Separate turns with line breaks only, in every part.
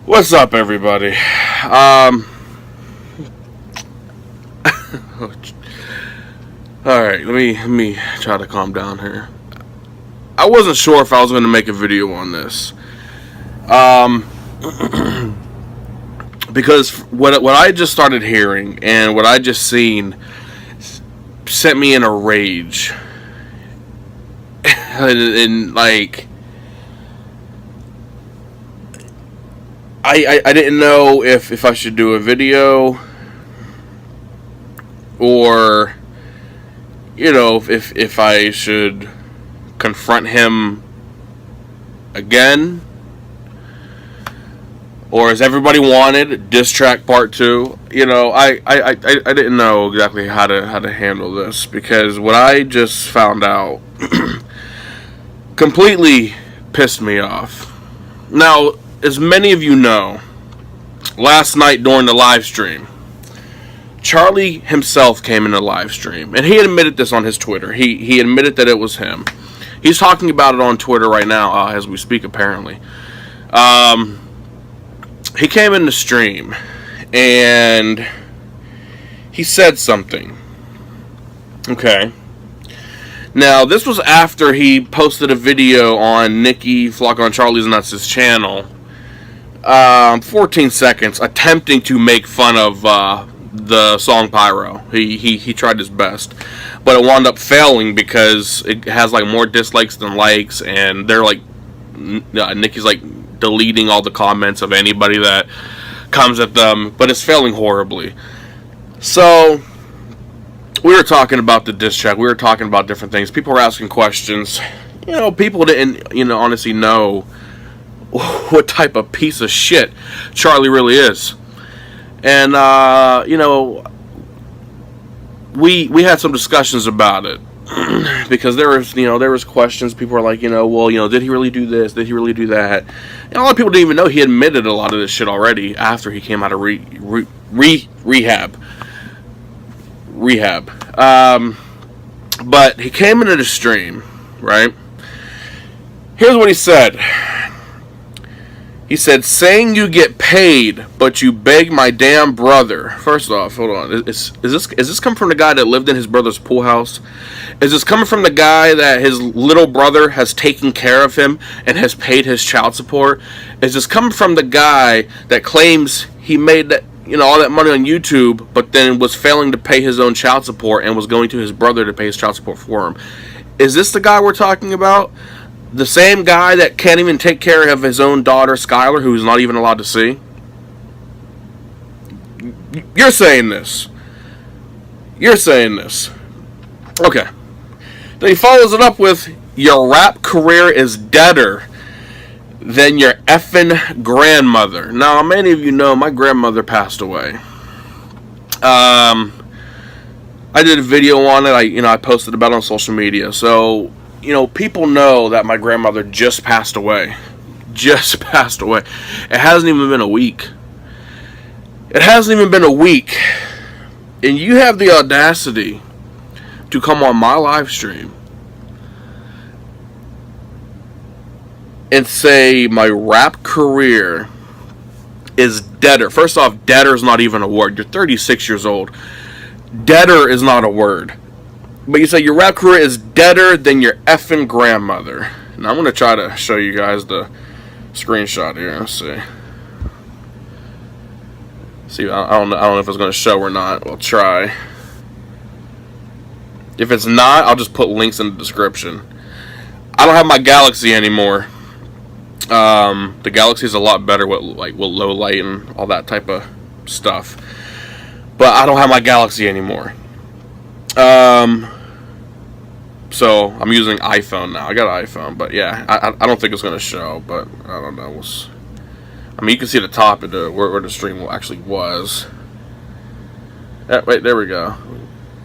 What's up, everybody? Alright, let me try to calm down here. I wasn't sure if I was going to make a video on this. Because what I just started hearing and what I just seen sent me in a rage. and like... I didn't know if I should do a video or, you know, if I should confront him again, or as everybody wanted, diss track part 2. You know, I didn't know exactly how to handle this, because what I just found out completely pissed me off. Now, as many of you know, last night during the live stream, Charlie himself came in the live stream, and he admitted this on his Twitter. He admitted that it was him. He's talking about it on Twitter right now as we speak, apparently. He came in the stream, and he said something. Okay. Now, this was after he posted a video on Nikki Flock on Charlie's Nuts' channel. 14 seconds, attempting to make fun of the song Pyro. He tried his best, but it wound up failing because it has like more dislikes than likes, and they're like, Nikki's like deleting all the comments of anybody that comes at them, but it's failing horribly. So we were talking about the diss track. We were talking about different things. People were asking questions. You know, people didn't, honestly know what type of piece of shit Charlie really is. And we had some discussions about it because there was questions. People were like, did he really do this? Did he really do that? And a lot of people didn't even know he admitted a lot of this shit already after he came out of rehab. But he came into the stream, right? Here's what he said. He said, saying you get paid, but you beg my damn brother. First off, hold on. Is this coming from the guy that lived in his brother's pool house? Is this coming from the guy that his little brother has taken care of him and has paid his child support? Is this coming from the guy that claims he made that, all that money on YouTube, but then was failing to pay his own child support and was going to his brother to pay his child support for him? Is this the guy we're talking about? The same guy that can't even take care of his own daughter, Skylar, who's not even allowed to see? You're saying this. You're saying this. Okay. Then he follows it up with, your rap career is deader than your effing grandmother. Now, many of you know my grandmother passed away. I did a video on it. I posted about it on social media. So, people know that my grandmother just passed away. Just passed away. It hasn't even been a week. It hasn't even been a week. And you have the audacity to come on my live stream and say my rap career is deader. First off, deader is not even a word. You're 36 years old. Deader is not a word. But you say your rap career is deader than your effing grandmother. Now I'm going to try to show you guys the screenshot here. Let's see. I don't know if it's going to show or not. We'll try. If it's not, I'll just put links in the description. I don't have my Galaxy anymore. The Galaxy is a lot better with low light and all that type of stuff. But I don't have my Galaxy anymore. So I'm using iPhone now. I got an iPhone, but yeah, I don't think it's gonna show, but I don't know. You can see the top of where the stream actually was. Yeah, wait, there we go.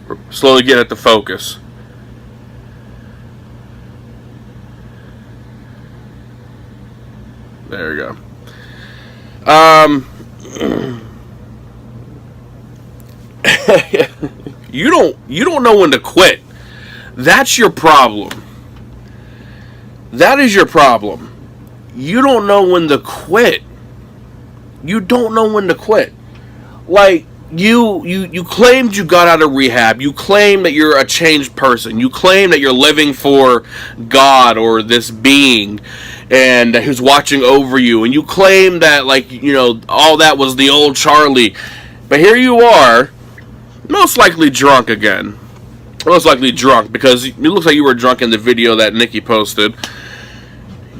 We're slowly getting it to focus. There we go. You don't know when to quit. That's your problem. That is your problem. You don't know when to quit. You don't know when to quit. Like, you claimed you got out of rehab. You claim that you're a changed person. You claim that you're living for God or this being and who's watching over you. And you claim that, like, you know, all that was the old Charlie. But here you are, most likely drunk again. Most likely drunk, because it looks like you were drunk in the video that Nikki posted.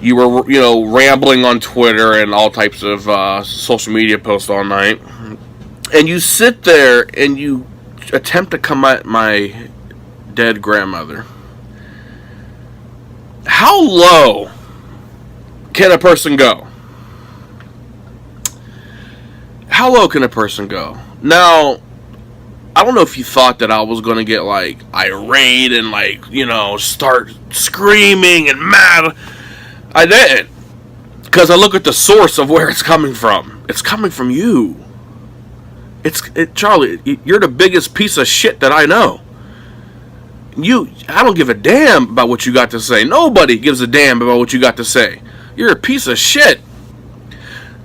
You were, you know, rambling on Twitter and all types of social media posts all night. And you sit there and you attempt to come at my dead grandmother. How low can a person go? How low can a person go? Now, I don't know if you thought that I was going to get, like, irate and, like, you know, start screaming and mad. I didn't. Because I look at the source of where it's coming from. It's coming from you. Charlie, you're the biggest piece of shit that I know. I don't give a damn about what you got to say. Nobody gives a damn about what you got to say. You're a piece of shit.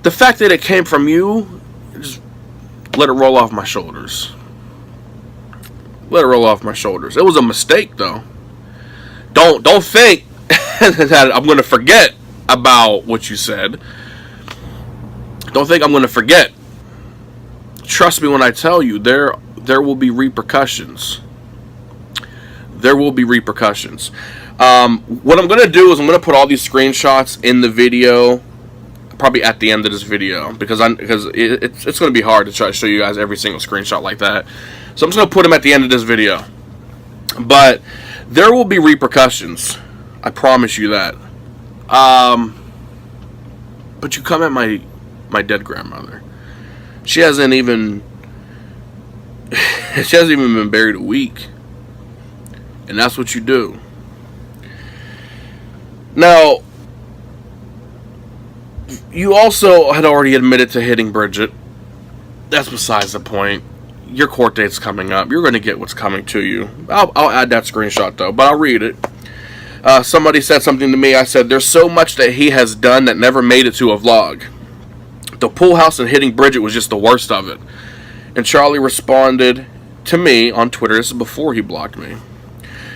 The fact that it came from you, just let it roll off my shoulders. Let it roll off my shoulders. It was a mistake, though. Don't think that I'm going to forget about what you said. Don't think I'm going to forget. Trust me when I tell you, there will be repercussions. There will be repercussions. What I'm going to do is I'm going to put all these screenshots in the video, probably at the end of this video, because it's going to be hard to try to show you guys every single screenshot like that. So I'm just going to put them at the end of this video. But there will be repercussions. I promise you that. But you come at my dead grandmother. She hasn't even been buried a week. And that's what you do. Now, you also had already admitted to hitting Bridget. That's besides the point. Your court date's coming up. You're going to get what's coming to you. I'll add that screenshot, though, but I'll read it. Somebody said something to me. I said, there's so much that he has done that never made it to a vlog. The pool house and hitting Bridget was just the worst of it. And Charlie responded to me on Twitter. This is before he blocked me.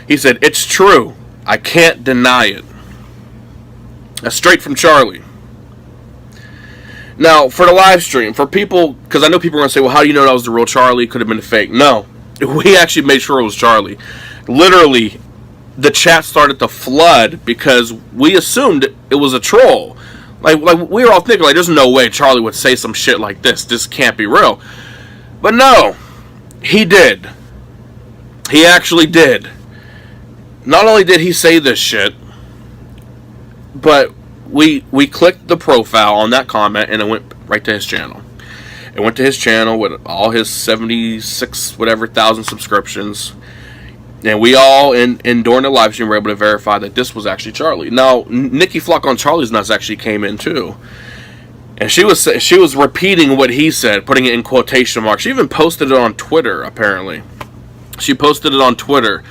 He said, it's true. I can't deny it. That's straight from Charlie. Now, for the live stream, for people, because I know people are going to say, well, how do you know that was the real Charlie? Could have been a fake. No. We actually made sure it was Charlie. Literally, the chat started to flood because we assumed it was a troll. Like we were all thinking, like, there's no way Charlie would say some shit like this. This can't be real. But no, he did. He actually did. Not only did he say this shit, but we clicked the profile on that comment and it went right to his channel. It went to his channel with all his 76 whatever thousand subscriptions. And we all, during the live stream, were able to verify that this was actually Charlie. Now, Nikki Flock on Charlie's Nuts actually came in too. And she was repeating what he said, putting it in quotation marks. She even posted it on Twitter, apparently. She posted it on Twitter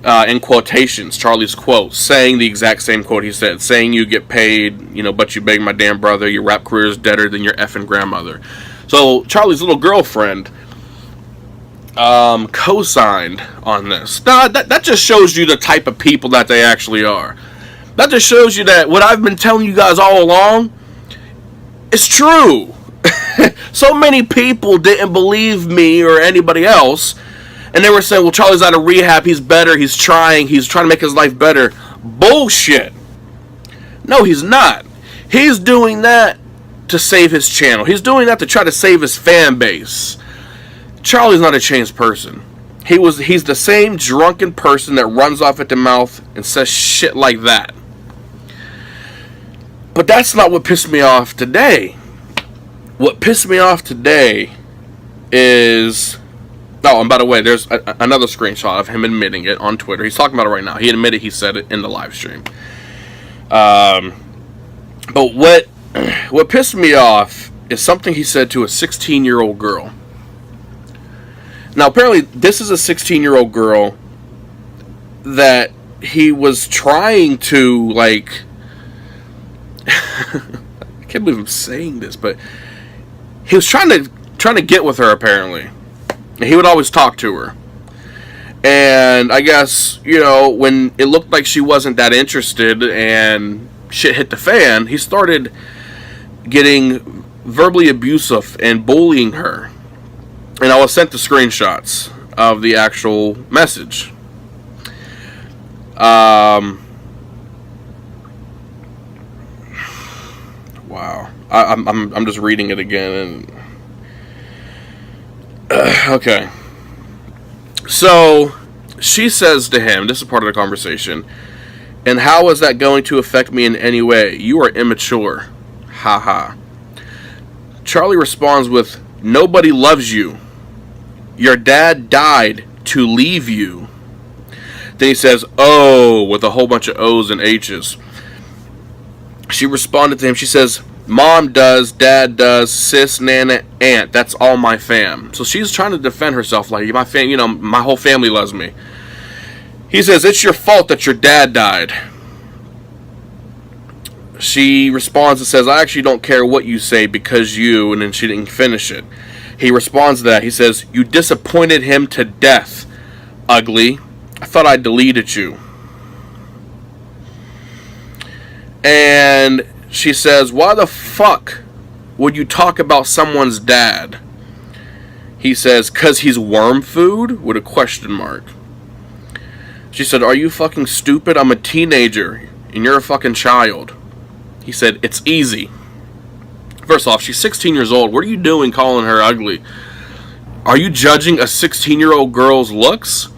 in quotations, Charlie's quote, saying the exact same quote he said. Saying you get paid, but you beg my damn brother, your rap career is deader than your effing grandmother. So, Charlie's little girlfriend co-signed on this. Now, that just shows you the type of people that they actually are. That just shows you that what I've been telling you guys all along is true. So many people didn't believe me or anybody else, and they were saying, well, Charlie's out of rehab, he's better, he's trying to make his life better. Bullshit. No, he's not. He's doing that to save his channel. He's doing that to try to save his fan base. Charlie's not a changed person. He's the same drunken person that runs off at the mouth and says shit like that. But that's not what pissed me off today. What pissed me off today is... Oh, and by the way, there's another screenshot of him admitting it on Twitter. He's talking about it right now. He admitted he said it in the live stream. But what pissed me off is something he said to a 16-year-old girl. Now, apparently, this is a 16-year-old girl that he was trying to, like... I can't believe I'm saying this, but he was trying to get with her, apparently. And he would always talk to her. And I guess, when it looked like she wasn't that interested and shit hit the fan, he started getting verbally abusive and bullying her. And I was sent the screenshots of the actual message. Wow. I'm just reading it again. And okay. So she says to him, this is part of the conversation, and how is that going to affect me in any way? You are immature. Ha ha. Charlie responds with, nobody loves you. Your dad died to leave you. Then he says, oh, with a whole bunch of O's and H's. She responded to him. She says, mom does, dad does, sis, nana, aunt. That's all my fam. So she's trying to defend herself like, my whole family loves me. He says, it's your fault that your dad died. She responds and says, I actually don't care what you say because you, and then she didn't finish it. He responds to that. He says, you disappointed him to death, ugly. I thought I deleted you. And she says, why the fuck would you talk about someone's dad? He says, 'cause he's worm food? With a question mark. She said, are you fucking stupid? I'm a teenager and you're a fucking child. He said, it's easy. First off, she's 16 years old. What are you doing calling her ugly? Are you judging a 16-year-old girl's looks?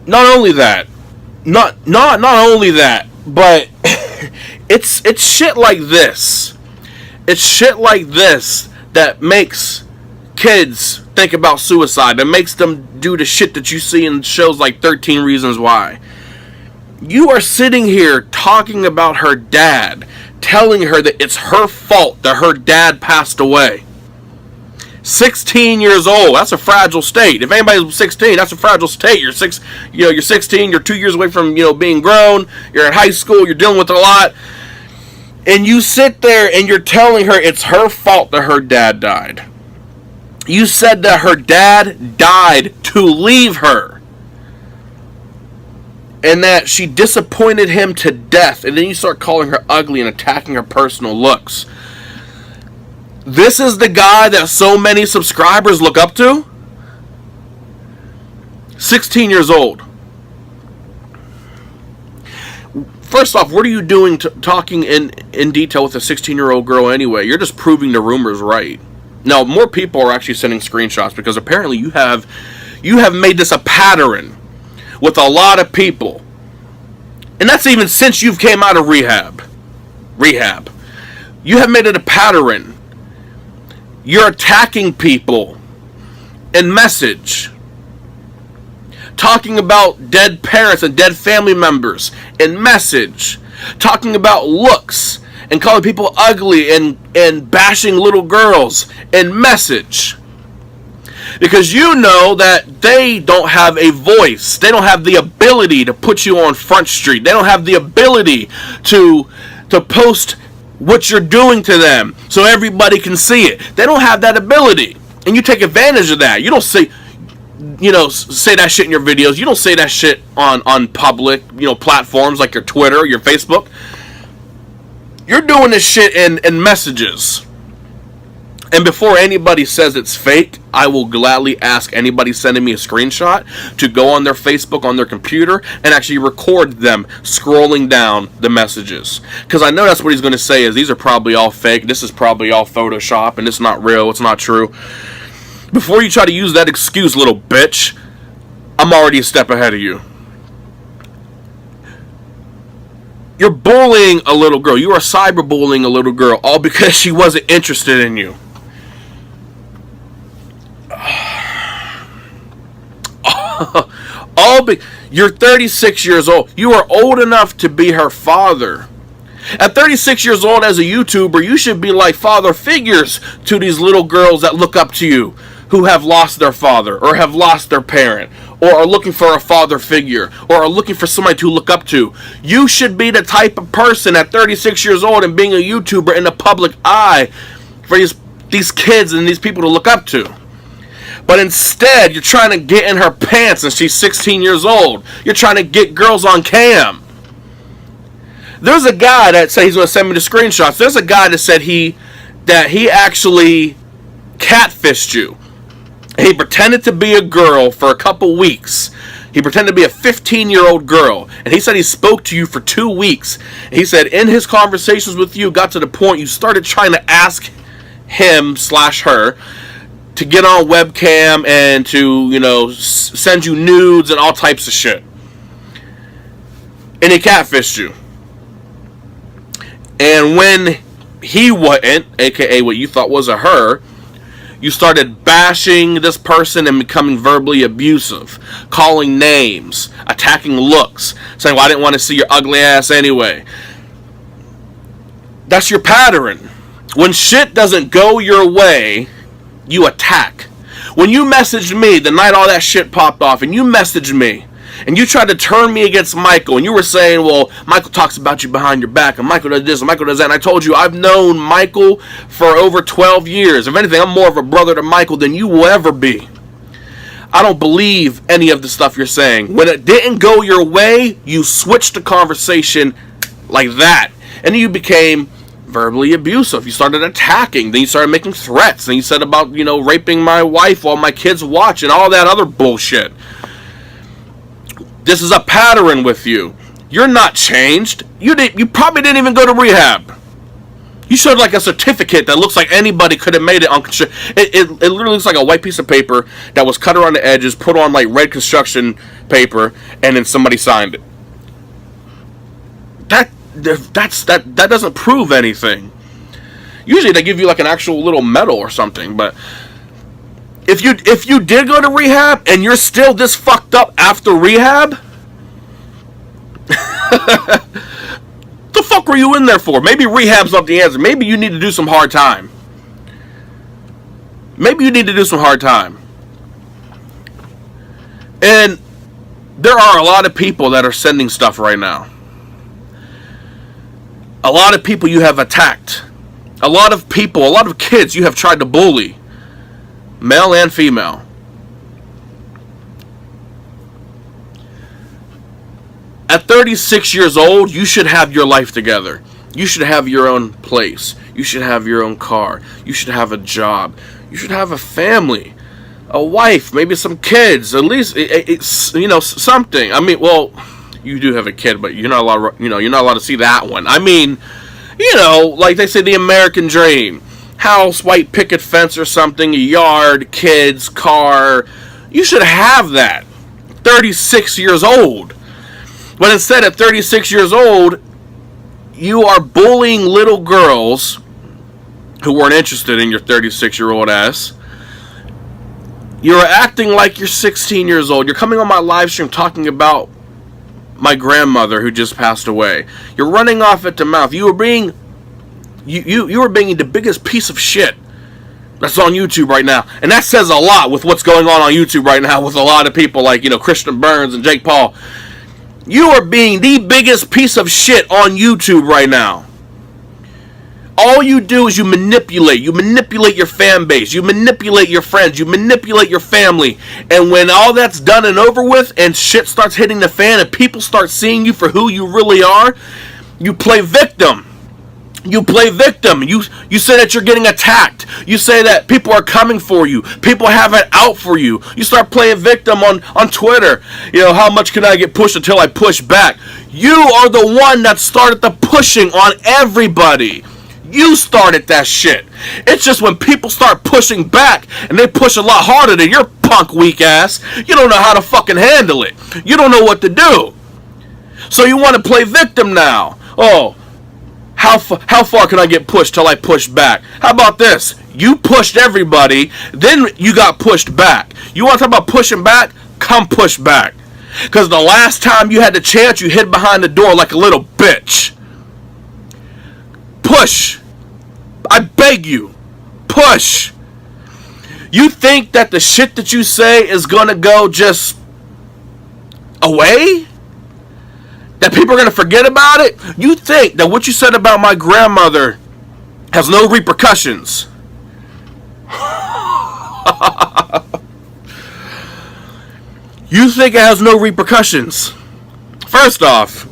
Not only that, not only that, but it's shit like this. It's shit like this that makes kids think about suicide. That makes them do the shit that you see in shows like 13 Reasons Why. You are sitting here talking about her dad, telling her that it's her fault that her dad passed away. 16 years old, that's a fragile state. If anybody's 16, that's a fragile state. You're 16, you're 2 years away from, being grown, you're in high school, you're dealing with a lot. And you sit there and you're telling her it's her fault that her dad died. You said that her dad died to leave her. And that she disappointed him to death. And then you start calling her ugly and attacking her personal looks. This is the guy that so many subscribers look up to? 16 years old. First off, what are you doing talking in detail with a 16-year-old girl anyway? You're just proving the rumors right. Now, more people are actually sending screenshots because apparently you have made this a pattern with a lot of people. And that's even since you've came out of rehab. You have made it a pattern. You're attacking people in message. Talking about dead parents and dead family members in message. Talking about looks and calling people ugly and bashing little girls in message. Because you know that they don't have a voice. They don't have the ability to put you on Front Street. They don't have the ability to post what you're doing to them so everybody can see it. They don't have that ability. And you take advantage of that. You don't say that shit in your videos. You don't say that shit on public, platforms like your Twitter, your Facebook. You're doing this shit in messages. And before anybody says it's fake, I will gladly ask anybody sending me a screenshot to go on their Facebook, on their computer, and actually record them scrolling down the messages. Because I know that's what he's going to say is these are probably all fake, this is probably all Photoshop, and it's not real, it's not true. Before you try to use that excuse, little bitch, I'm already a step ahead of you. You're bullying a little girl. You are cyberbullying a little girl, all because she wasn't interested in you. You're 36 years old. You are old enough to be her father. At 36 years old as a YouTuber, you should be like father figures to these little girls that look up to you, who have lost their father, or have lost their parent, or are looking for a father figure, or are looking for somebody to look up to. You should be the type of person at 36 years old and being a YouTuber in the public eye for these these kids and these people to look up to. But instead, you're trying to get in her pants and she's 16 years old. You're trying to get girls on cam. There's a guy that said he's going to send me the screenshots. There's a guy that said he actually catfished you. He pretended to be a girl for a couple weeks. He pretended to be a 15-year-old girl. And he said he spoke to you for 2 weeks. And he said in his conversations with you, got to the point you started trying to ask him/her to get on webcam and to, send you nudes and all types of shit. And he catfished you. And when he wasn't, aka what you thought was a her, you started bashing this person and becoming verbally abusive, calling names, attacking looks, saying, well, I didn't want to see your ugly ass anyway. That's your pattern. When shit doesn't go your way, you attack. When you messaged me the night all that shit popped off, and you messaged me, and you tried to turn me against Michael, and you were saying, well, Michael talks about you behind your back, and Michael does this, and Michael does that, and I told you, I've known Michael for over 12 years. If anything, I'm more of a brother to Michael than you will ever be. I don't believe any of the stuff you're saying. When it didn't go your way, you switched the conversation like that, and you became verbally abusive. You started attacking, then you started making threats, and you said about, raping my wife while my kids watch, and all that other bullshit. This is a pattern with you. You're not changed. You probably didn't even go to rehab. You showed like a certificate that looks like anybody could have made it on construction. It literally looks like a white piece of paper that was cut around the edges, put on like red construction paper, and then somebody signed it. That doesn't prove anything. Usually they give you like an actual little medal or something, but if you did go to rehab and you're still this fucked up after rehab, the fuck were you in there for? Maybe rehab's not the answer. Maybe you need to do some hard time. And there are a lot of people that are sending stuff right now. A lot of people you have attacked. A lot of kids you have tried to bully. Male and female. At 36 years old, you should have your life together. You should have your own place. You should have your own car. You should have a job. You should have a family. A wife, maybe some kids. At least, something. I mean, well, you do have a kid, but you're not allowed to see that one. I mean, like they say, the American dream. House, white picket fence or something, a yard, kids, car. You should have that. 36 years old. But instead, at 36 years old, you are bullying little girls who weren't interested in your 36-year-old ass. You're acting like you're 16 years old. You're coming on my live stream talking about my grandmother who just passed away. You're running off at the mouth. You were being the biggest piece of shit that's on YouTube right now. And that says a lot with what's going on YouTube right now with a lot of people like, Christian Burns and Jake Paul. You are being the biggest piece of shit on YouTube right now. All you do is you manipulate. You manipulate your fan base. You manipulate your friends. You manipulate your family. And when all that's done and over with and shit starts hitting the fan and people start seeing you for who you really are, you play victim. You play victim. You say that you're getting attacked. You say that people are coming for you. People have it out for you. You start playing victim on Twitter. How much can I get pushed until I push back? You are the one that started the pushing on everybody. You started that shit. It's just when people start pushing back and they push a lot harder than your punk weak ass, you don't know how to fucking handle it. You don't know what to do. So you want to play victim now. Oh, how far can I get pushed till I push back? How about this? You pushed everybody, then you got pushed back. You want to talk about pushing back? Come push back. Because the last time you had the chance, you hid behind the door like a little bitch. Push. I beg you. Push. You think that the shit that you say is going to go just away? That people are going to forget about it? You think that what you said about my grandmother has no repercussions? You think it has no repercussions? First off,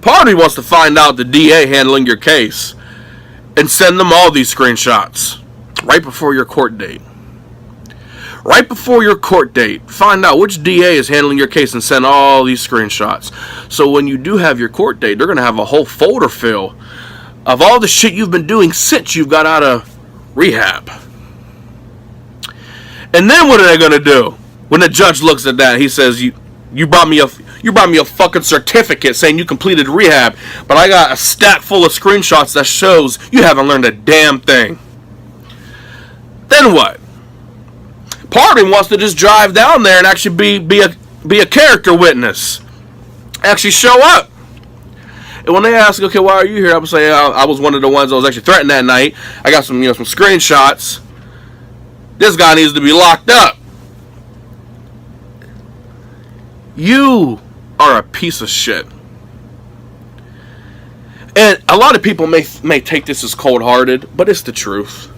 part of me wants to find out the DA handling your case and send them all these screenshots right before your court date. Right before your court date, find out which DA is handling your case and send all these screenshots. So when you do have your court date, they're going to have a whole folder fill of all the shit you've been doing since you got out of rehab. And then what are they going to do? When the judge looks at that, he says, you brought me a fucking certificate saying you completed rehab, but I got a stack full of screenshots that shows you haven't learned a damn thing. Then what? Part of me wants to just drive down there and actually be a character witness. Actually show up. And when they ask, okay, why are you here? I would say I was one of the ones that was actually threatened that night. I got some screenshots. This guy needs to be locked up. You are a piece of shit. And a lot of people may take this as cold-hearted, but it's the truth.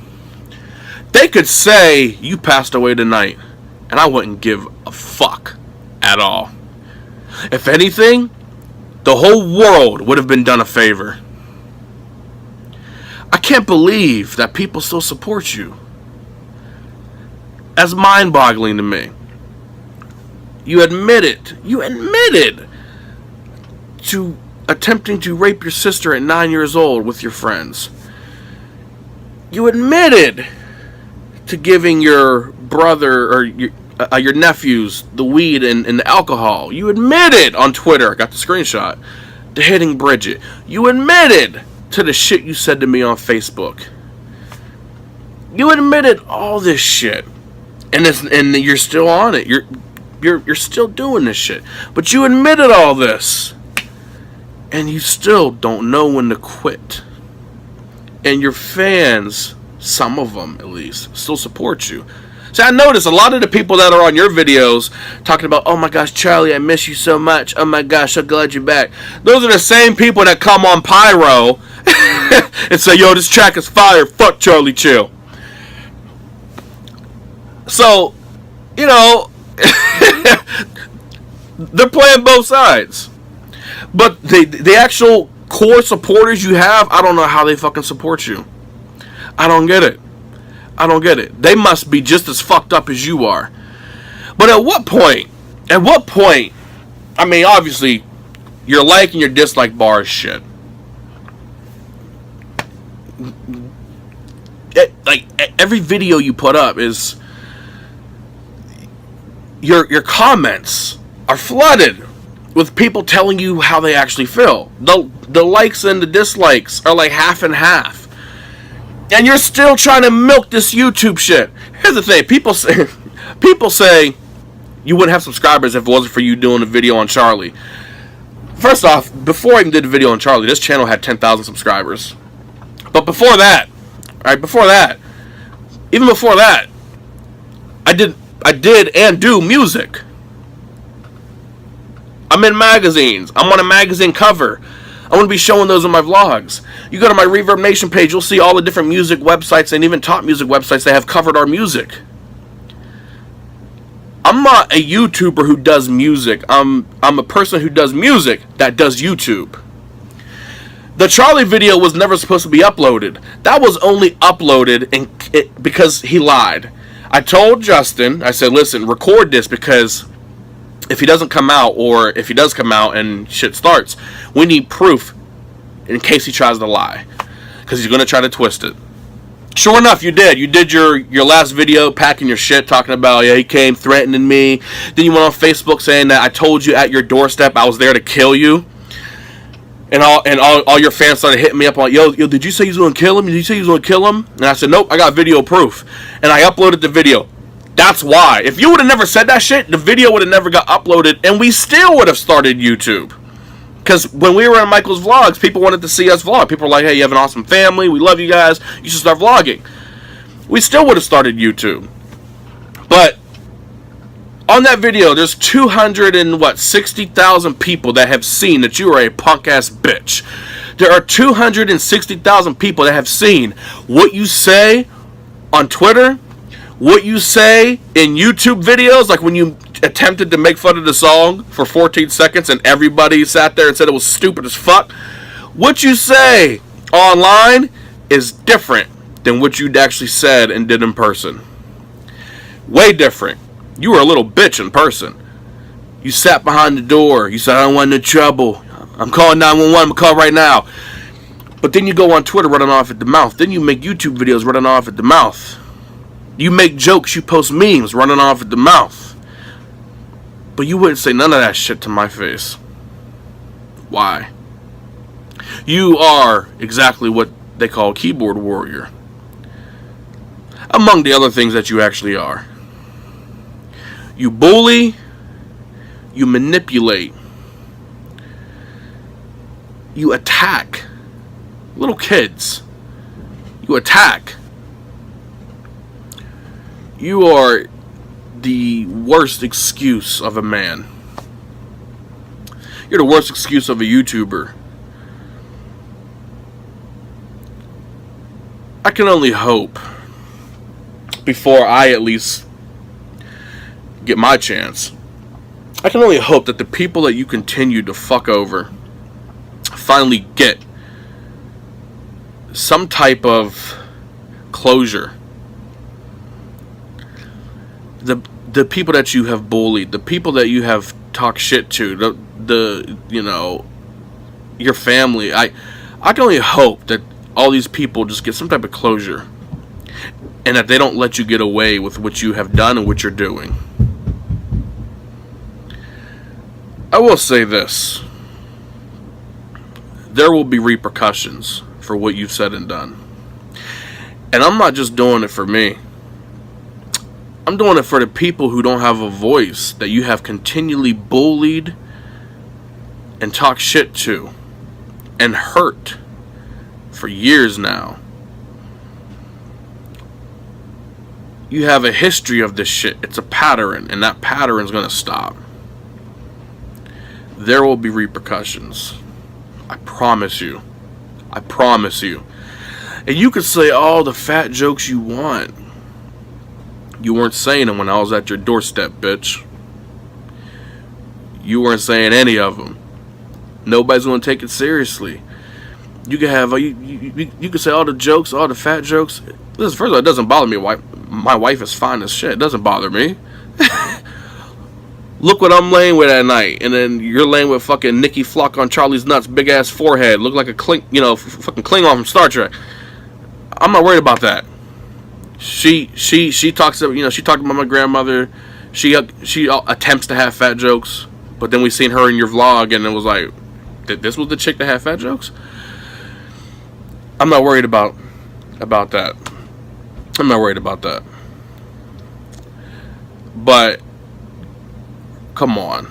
They could say you passed away tonight, and I wouldn't give a fuck at all. If anything, the whole world would have been done a favor. I can't believe that people still support you. That's mind-boggling to me. You admitted to attempting to rape your sister at 9 years old with your friends. You admitted to giving your brother or your nephews the weed and the alcohol. You admitted on Twitter, I got the screenshot, to hitting Bridget. You admitted to the shit you said to me on Facebook. You admitted all this shit. And you're still on it. You're still doing this shit. But you admitted all this. And you still don't know when to quit. And your fans, some of them at least, still support you. So I notice a lot of the people that are on your videos talking about, oh my gosh, Charlie, I miss you so much. Oh my gosh, so glad you're back. Those are the same people that come on Pyro and say, yo, this track is fire. Fuck Charlie, chill. So, you know, they're playing both sides. But the actual core supporters you have, I don't know how they fucking support you. I don't get it. They must be just as fucked up as you are. But at what point, I mean, obviously, your like and your dislike bar is shit. Like, every video you put up is, your comments are flooded with people telling you how they actually feel. The likes and the dislikes are like half and half. And you're still trying to milk this YouTube shit. Here's the thing. People say you wouldn't have subscribers if it wasn't for you doing a video on Charlie. First off, before I even did the video on Charlie, this channel had 10,000 subscribers. But before that, even before that, I did and do music. I'm in magazines. I'm on a magazine cover. I'm going to be showing those in my vlogs. You go to my Reverb Nation page, you'll see all the different music websites and even top music websites that have covered our music. I'm not a YouTuber who does music. I'm a person who does music that does YouTube. The Charlie video was never supposed to be uploaded. That was only uploaded because he lied. I told Justin, I said, listen, record this because if he doesn't come out, or if he does come out and shit starts, we need proof in case he tries to lie, because he's going to try to twist it. Sure enough, you did your last video packing your shit, talking about, yeah, he came threatening me. Then you went on Facebook saying that I told you at your doorstep I was there to kill you, and all your fans started hitting me up on, yo, did you say you was going to kill him? Did you say you was going to kill him? And I said, nope, I got video proof, and I uploaded the video. That's why. If you would have never said that shit, the video would have never got uploaded, and we still would have started YouTube. Because when we were in Michael's vlogs, people wanted to see us vlog. People were like, hey, you have an awesome family. We love you guys. You should start vlogging. We still would have started YouTube. But on that video, there's 260,000 people that have seen that you are a punk-ass bitch. There are 260,000 people that have seen what you say on Twitter, What you say in YouTube videos, like when you attempted to make fun of the song for 14 seconds and everybody sat there and said it was stupid as fuck, what you say online is different than what you'd actually said and did in person. Way different. You were a little bitch in person. You sat behind the door. You said, I don't want no trouble. I'm calling 911. I'm going to call right now. But then you go on Twitter running off at the mouth. Then you make YouTube videos running off at the mouth. You make jokes. You post memes running off at the mouth. But you wouldn't say none of that shit to my face. Why? You are exactly what they call a keyboard warrior. Among the other things that you actually are. You bully. You manipulate. You attack little kids. You attack. You are the worst excuse of a man. You're the worst excuse of a YouTuber. I can only hope, before I at least get my chance, I can only hope that the people that you continue to fuck over finally get some type of closure. The people that you have bullied, the people that you have talked shit to, the you know, your family. I can only hope that all these people just get some type of closure, and that they don't let you get away with what you have done and what you're doing. I will say this. There will be repercussions for what you've said and done. And I'm not just doing it for me. I'm doing it for the people who don't have a voice, that you have continually bullied and talked shit to and hurt for years now. You have a history of this shit. It's a pattern, and that pattern is going to stop. There will be repercussions. I promise you. I promise you. And you could say all the fat jokes you want. You weren't saying them when I was at your doorstep, bitch. You weren't saying any of them. Nobody's going to take it seriously. You can have you can say all the jokes, all the fat jokes. Listen, first of all, it doesn't bother me. My wife is fine as shit. It doesn't bother me. Look what I'm laying with at night, and then you're laying with fucking Nikki Flock on Charlie's nuts, big ass forehead, look like a fucking Klingon from Star Trek. I'm not worried about that. She talks, she talked about my grandmother. She attempts to have fat jokes, but then we seen her in your vlog, and it was like, this was the chick that had fat jokes. I'm not worried about that. I'm not worried about that. But come on.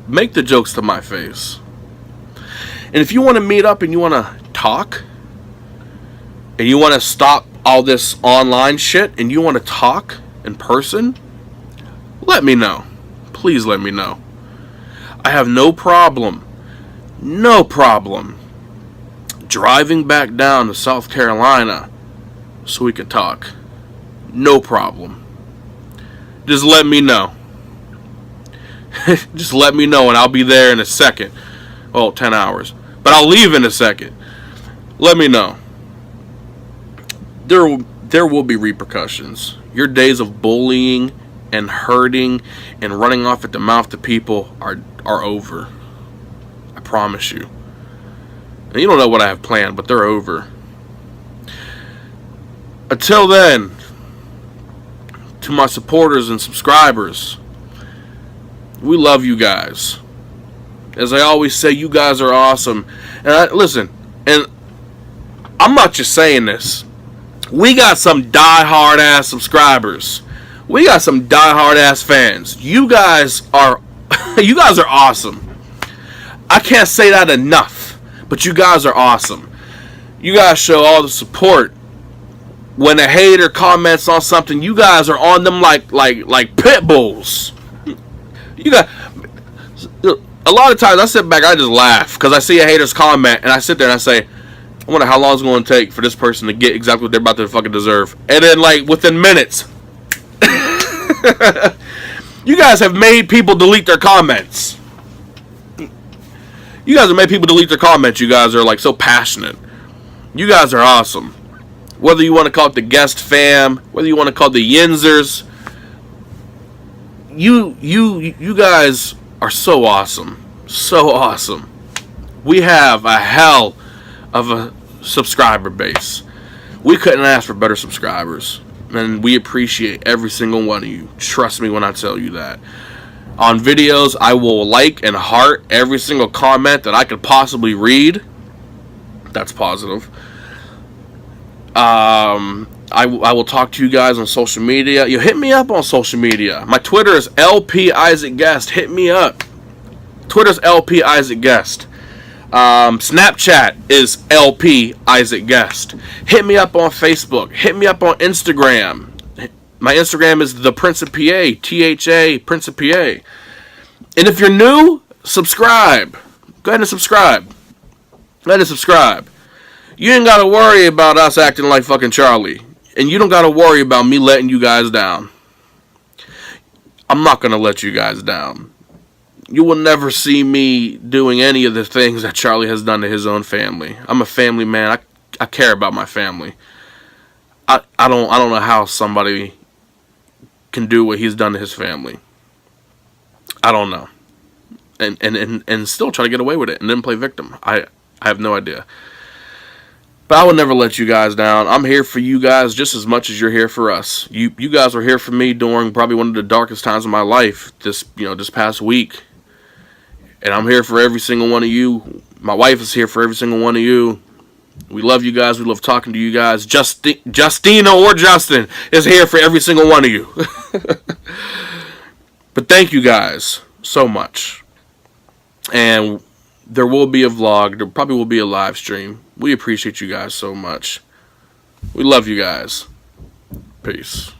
Make the jokes to my face. And if you want to meet up and you want to talk, and you want to stop all this online shit, and you want to talk in person, let me know. Please let me know. I have no problem driving back down to South Carolina so we can talk. No problem. Just let me know. Just let me know, and I'll be there in a second. Well, 10 hours. But I'll leave in a second. Let me know. There will be repercussions. Your days of bullying and hurting and running off at the mouth to people are over. I promise you. And you don't know what I have planned, but they're over. Until then, to my supporters and subscribers, we love you guys. As I always say, you guys are awesome. And listen, and I'm not just saying this. We got some die-hard ass subscribers. We got some die-hard ass fans. You guys are awesome. I can't say that enough, but you guys are awesome. You guys show all the support. When a hater comments on something, you guys are on them like pit bulls. You got a lot of times I sit back, I just laugh because I see a hater's comment and I sit there and I say, I wonder how long it's going to take for this person to get exactly what they're about to fucking deserve. And then, like, within minutes. You guys have made people delete their comments. You guys have made people delete their comments. You guys are, like, so passionate. You guys are awesome. Whether you want to call it the guest fam, whether you want to call it the Yinzers, you guys are so awesome. So awesome. We have a hell of a subscriber base. We couldn't ask for better subscribers. And we appreciate every single one of you. Trust me when I tell you that. On videos, I will like and heart every single comment that I could possibly read. That's positive. I will talk to you guys on social media. You hit me up on social media. My Twitter is LP Isaac Guest. Hit me up. Twitter's LP Isaac Guest. Snapchat is LP Isaac Guest. Hit me up on Facebook. Hit me up on Instagram. My Instagram is the Prince of PA. THA Prince of PA. And if you're new, subscribe. Go ahead and subscribe. Go ahead and subscribe. You ain't gotta worry about us acting like fucking Charlie. And you don't gotta worry about me letting you guys down. I'm not gonna let you guys down. You will never see me doing any of the things that Charlie has done to his own family. I'm a family man. I care about my family. I don't know how somebody can do what he's done to his family. I don't know. And still try to get away with it and then play victim. I have no idea. But I will never let you guys down. I'm here for you guys just as much as you're here for us. You guys were here for me during probably one of the darkest times of my life this past week. And I'm here for every single one of you. My wife is here for every single one of you. We love you guys. We love talking to you guys. Justina or Justin is here for every single one of you. But thank you guys so much. And there will be a vlog. There probably will be a live stream. We appreciate you guys so much. We love you guys. Peace.